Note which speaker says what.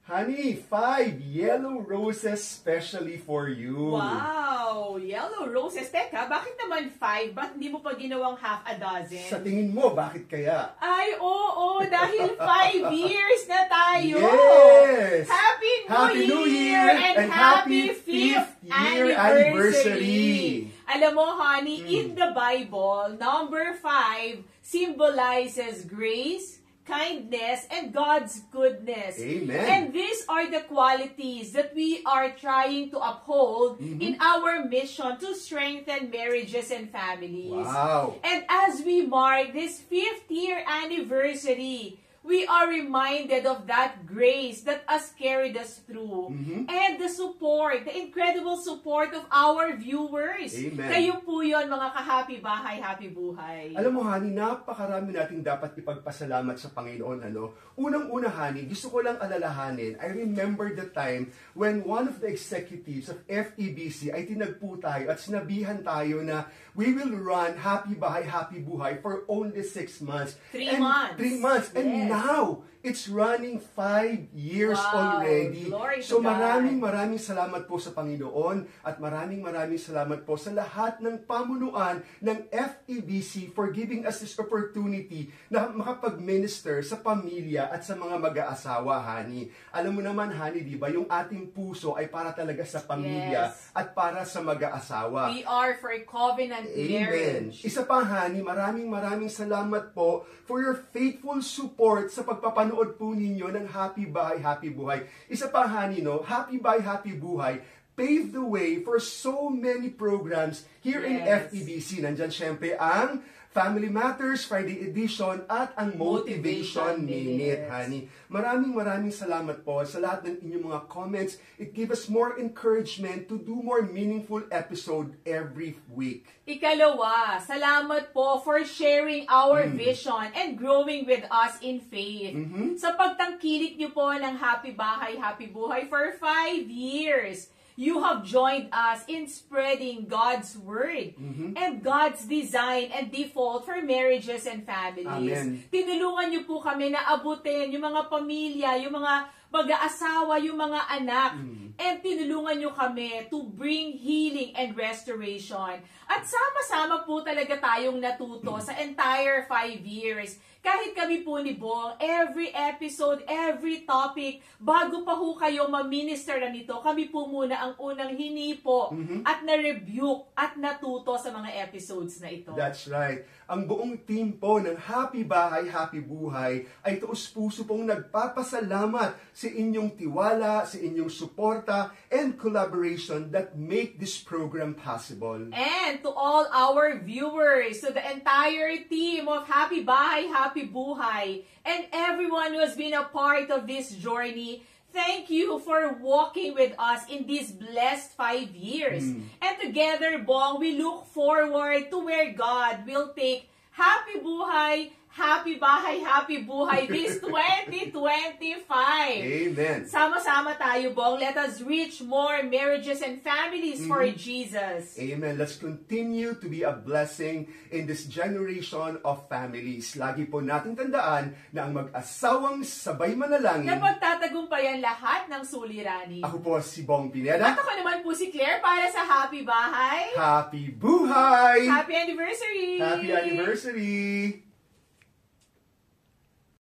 Speaker 1: Honey, 5 yellow roses specially for you.
Speaker 2: Wow! Yellow roses. Teka, bakit naman 5? Ba't hindi mo pa ginawang half a dozen?
Speaker 1: Sa tingin mo, bakit kaya?
Speaker 2: Ay, oo, dahil 5 years na tayo!
Speaker 1: Yes!
Speaker 2: Happy New Year! And happy 5th anniversary! Alam mo, honey, in the Bible, number 5 symbolizes grace, kindness, and God's goodness.
Speaker 1: Amen.
Speaker 2: And these are the qualities that we are trying to uphold in our mission to strengthen marriages and families.
Speaker 1: Wow.
Speaker 2: And as we mark this 5th year anniversary, we are reminded of that grace that has carried us through. And the support, the incredible support of our viewers.
Speaker 1: Amen.
Speaker 2: Kayo po yun, mga ka-happy bahay, happy buhay.
Speaker 1: Alam mo, honey, napakarami nating dapat ipagpasalamat sa Panginoon. Unang-una, honey, gusto ko lang alalahanin, I remember the time when one of the executives of FEBC ay tinagpo tayo at sinabihan tayo na we will run Happy Bahay, Happy Buhay for only 6 months.
Speaker 2: 3 months.
Speaker 1: 3 months.
Speaker 2: Yes.
Speaker 1: And now, it's running 5 years already.
Speaker 2: Glory
Speaker 1: So
Speaker 2: to God.
Speaker 1: maraming salamat po sa Panginoon at maraming salamat po sa lahat ng pamunuan ng FEBC for giving us this opportunity na makapag-minister sa pamilya at sa mga mag-aasawa, honey. Alam mo naman, honey, di ba, yung ating puso ay para talaga sa pamilya at para sa mag-aasawa.
Speaker 2: We are for a covenant marriage.
Speaker 1: Isa pa, honey, maraming salamat po for your faithful support sa pagpapanood po ninyo ng Happy Bahay, Happy Buhay. Isa pa, honey, no? Happy Bahay, Happy Buhay paved the way for so many programs here in FEBC. Nandyan syempre ang Family Matters Friday Edition at ang Motivation Minute, honey. Maraming salamat po sa lahat ng inyong mga comments. It gave us more encouragement to do more meaningful episode every week.
Speaker 2: Ikalawa, salamat po for sharing our vision and growing with us in faith. Sa pagtangkilik niyo po ng Happy Bahay, Happy Buhay for 5 years. You have joined us in spreading God's Word and God's design and default for marriages and families.
Speaker 1: Amen.
Speaker 2: Tinulungan niyo po kami na abutin yung mga pamilya, yung mga mag-aasawa, yung mga anak. And tinulungan nyo kami to bring healing and restoration. At sama-sama po talaga tayong natuto sa entire 5 years. Kahit kami po ni Bong, every episode, every topic, bago pa ho kayo ma-minister na nito, kami po muna ang unang hinipo at na-rebuke at natuto sa mga episodes na ito.
Speaker 1: That's right. Ang buong team po ng Happy Bahay, Happy Buhay ay taos-puso pong nagpapasalamat sa inyong tiwala, sa inyong suporta, and collaboration that make this program possible.
Speaker 2: And to all our viewers, to the entire team of Happy Bahay, Happy Buhay, and everyone who has been a part of this journey, thank you for walking with us in these blessed 5 years. And together, Bong, we look forward to where God will take Happy Buhay, Happy Bahay, Happy Buhay this 2025.
Speaker 1: Amen.
Speaker 2: Sama-sama tayo, Bong. Let us reach more marriages and families for Jesus.
Speaker 1: Amen. Let's continue to be a blessing in this generation of families. Lagi po nating tandaan na ang mag-asawang sabay manalangin.
Speaker 2: Na pagtatagumpayan lahat ng suliranin.
Speaker 1: Ako po si Bong Pineda.
Speaker 2: At ako naman po si Claire para sa Happy Bahay.
Speaker 1: Happy Buhay!
Speaker 2: Happy Anniversary!
Speaker 1: Happy Anniversary!